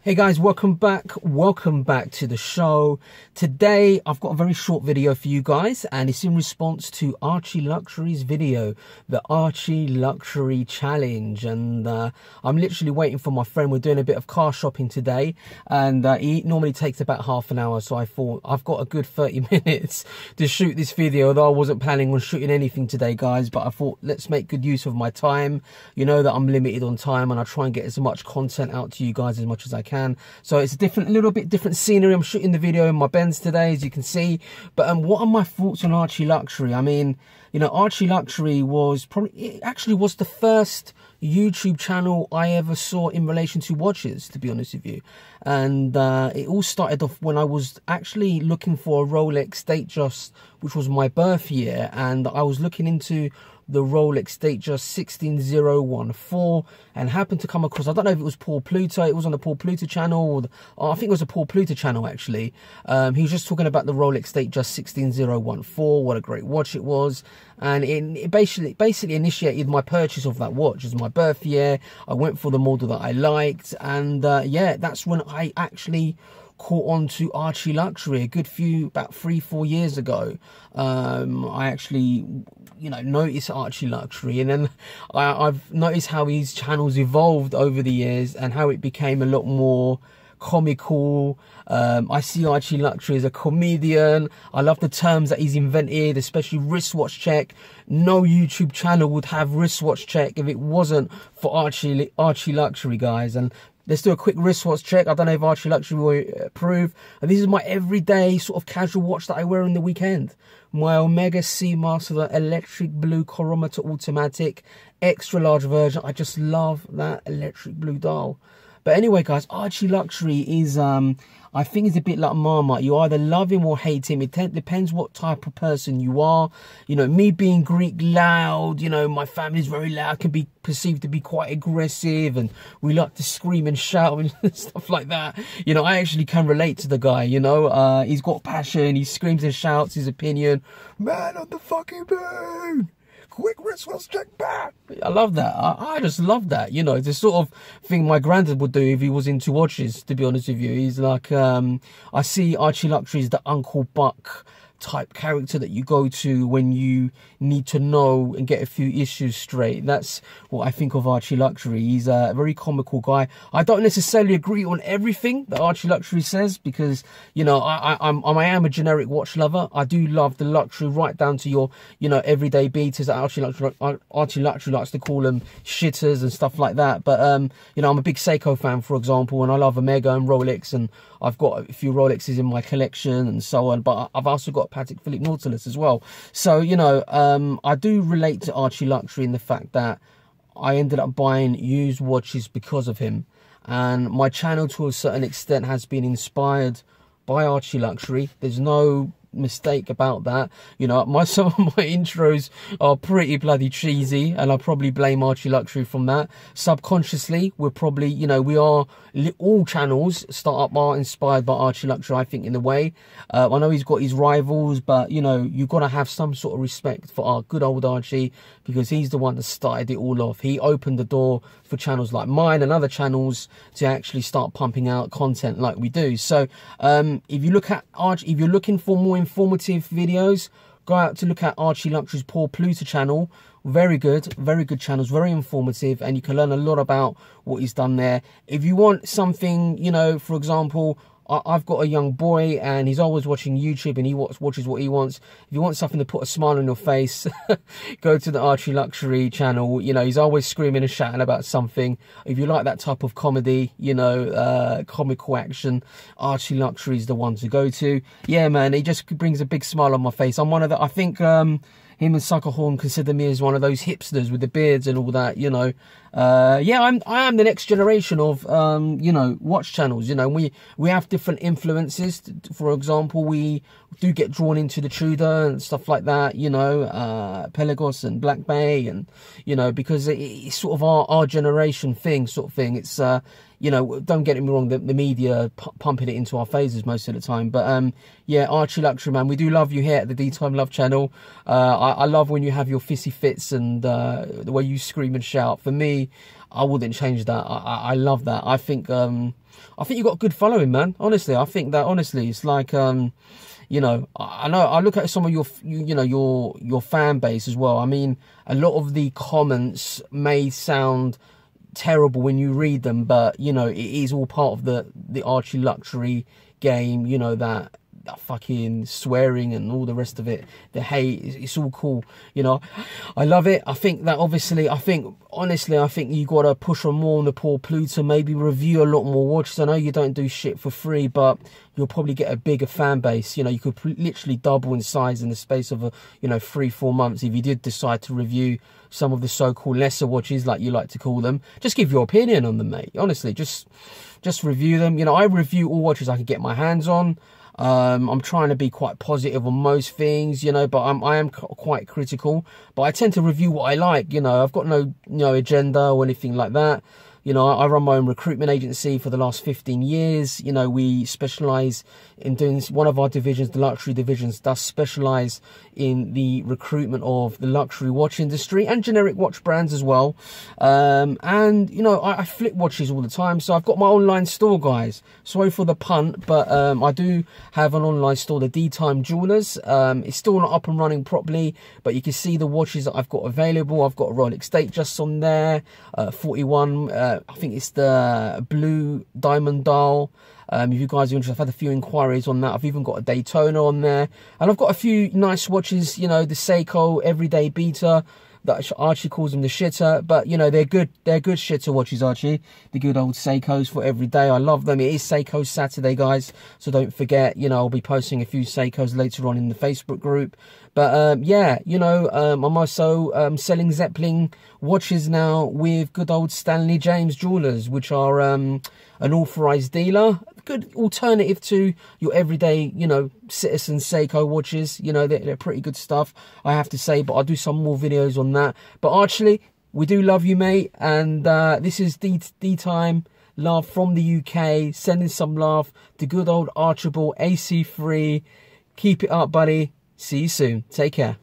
Hey guys, welcome back to the show. Today I've got a very short video for you guys, and it's in response to Archie Luxury's video, the Archie Luxury Challenge. And I'm literally waiting for my friend. We're doing a bit of car shopping today, and he normally takes about half an hour, so I thought I've got a good 30 minutes to shoot this video, although I wasn't planning on shooting anything today, guys, but I thought let's make good use of my time. You know that I'm limited on time, and I try and get as much content out to you guys as much as I can. So it's a little bit different scenery. I'm shooting the video in my Benz today, as you can see. But what are my thoughts on Archie Luxury? I mean, you know, Archie Luxury was the first YouTube channel I ever saw in relation to watches, to be honest with you. And it all started off when I was actually looking for a Rolex Datejust, which was my birth year, and I was looking into the Rolex Datejust 16014 and happened to come across, I don't know if it was Paul Pluto, it was on the Paul Pluto channel, or I think it was a Paul Pluto channel actually. He was just talking about the Rolex Datejust 16014, what a great watch it was, and it basically initiated my purchase of that watch. It was my birth year, I went for the model that I liked, and yeah, that's when I actually caught on to Archie Luxury a good about 3-4 years ago. I actually, you know, noticed Archie Luxury, and then I've noticed how his channels evolved over the years and how it became a lot more comical. I see Archie Luxury as a comedian. I love the terms that he's invented, especially wristwatch check. No YouTube channel would have wristwatch check if it wasn't for Archie Luxury, guys. And let's do a quick wristwatch check. I don't know if Archie Luxury will approve. And this is my everyday sort of casual watch that I wear in the weekend. My Omega Seamaster electric blue chronometer automatic, extra large version. I just love that electric blue dial. But anyway, guys, Archie Luxury is, I think it's a bit like Marmite. You either love him or hate him. It depends what type of person you are. You know, me being Greek loud, you know, my family's very loud, can be perceived to be quite aggressive, and we like to scream and shout and stuff like that. You know, I actually can relate to the guy, you know. He's got passion, he screams and shouts his opinion. Man on the fucking moon! Quick wristwatch check back. I love that. I just love that. You know, it's the sort of thing my granddad would do if he was into watches, to be honest with you. He's like, I see Archie Luxury as the Uncle Buck type character that you go to when you need to know and get a few issues straight. That's what I think of Archie Luxury. He's a very comical guy. I don't necessarily agree on everything that Archie Luxury says, because, you know, I am a generic watch lover. I do love the luxury right down to your, you know, everyday beaters that Archie Luxury likes to call them shitters and stuff like that. But you know, I'm a big Seiko fan, for example, and I love Omega and Rolex, and I've got a few Rolexes in my collection and so on, but I've also got Patek Philippe Nautilus as well. So, you know, I do relate to Archie Luxury in the fact that I ended up buying used watches because of him. And my channel, to a certain extent, has been inspired by Archie Luxury. There's no mistake about that. You know, some of my intros are pretty bloody cheesy, and I probably blame Archie Luxury from that. Subconsciously, we're probably, you know, all channels start up are inspired by Archie Luxury, I think, in a way. I know he's got his rivals, but, you know, you've got to have some sort of respect for our good old Archie, because he's the one that started it all off. He opened the door for channels like mine and other channels to actually start pumping out content like we do. So if you look at Archie, if you're looking for more informative videos, go out to look at Archie Luxury's Paul Pluto channel. Very good channels, very informative, and you can learn a lot about what he's done there. If you want something, you know, for example, I've got a young boy and he's always watching YouTube, and he watches what he wants. If you want something to put a smile on your face, go to the Archie Luxury channel. You know, he's always screaming and shouting about something. If you like that type of comedy, you know, comical action, Archie Luxury is the one to go to. Yeah, man, he just brings a big smile on my face. I'm one of the, I think, him and Suckerhorn consider me as one of those hipsters with the beards and all that, you know. Yeah, I am the next generation of, you know, watch channels. You know, we have different influences. For example, we do get drawn into the Tudor and stuff like that, you know, Pelagos and Black Bay, and, you know, because it's sort of our generation thing, sort of thing. It's, you know, don't get me wrong, the media pumping it into our faces most of the time. But yeah, Archie Luxury, man, we do love you here at the D-Time Love channel. I love when you have your fissy fits and the way you scream and shout. For me, I wouldn't change that. I love that. I think you got a good following, man. Honestly, I think that, honestly, it's like, you know, I look at some of your fan base as well. I mean, a lot of the comments may sound terrible when you read them, but you know, it is all part of the Archie Luxury game. You know, that fucking swearing and all the rest of it, the hate, it's all cool. You know, I love it. I think that obviously, honestly, I think you got to push on more on the Paul Pluta, maybe review a lot more watches. I know you don't do shit for free, but you'll probably get a bigger fan base. You know, you could literally double in size in the space of 3-4 months if you did decide to review some of the so-called lesser watches, like you like to call them. Just give your opinion on them, mate. Honestly, just review them. You know, I review all watches I can get my hands on. I'm trying to be quite positive on most things, you know, but I am quite critical. But I tend to review what I like, you know. I've got no agenda or anything like that. You know, I run my own recruitment agency for the last 15 years. You know, we specialise in doing one of our divisions, the luxury divisions, does specialise in the recruitment of the luxury watch industry and generic watch brands as well. And, you know, I flip watches all the time. So I've got my online store, guys. Sorry for the punt, but I do have an online store, the D-Time Jewelers. It's still not up and running properly, but you can see the watches that I've got available. I've got a Rolex Datejust on there, 41, I think it's the blue diamond dial. If you guys are interested, I've had a few inquiries on that. I've even got a Daytona on there. And I've got a few nice watches, you know, the Seiko Everyday Beta, that Archie calls them the shitter. But, you know, they're good shitter watches, Archie. The good old Seikos for every day. I love them. It is Seiko Saturday, guys. So don't forget, you know, I'll be posting a few Seikos later on in the Facebook group. But, yeah, you know, I'm also selling Zeppelin watches now with good old Stanley James Jewelers, which are an authorised dealer. Good alternative to your everyday, you know, citizen Seiko watches. You know, they're pretty good stuff, I have to say, but I'll do some more videos on that. But Archie, we do love you, mate. And this is D-Time Love from the UK, sending some love to good old Archibald AC3. Keep it up, buddy. See you soon. Take care.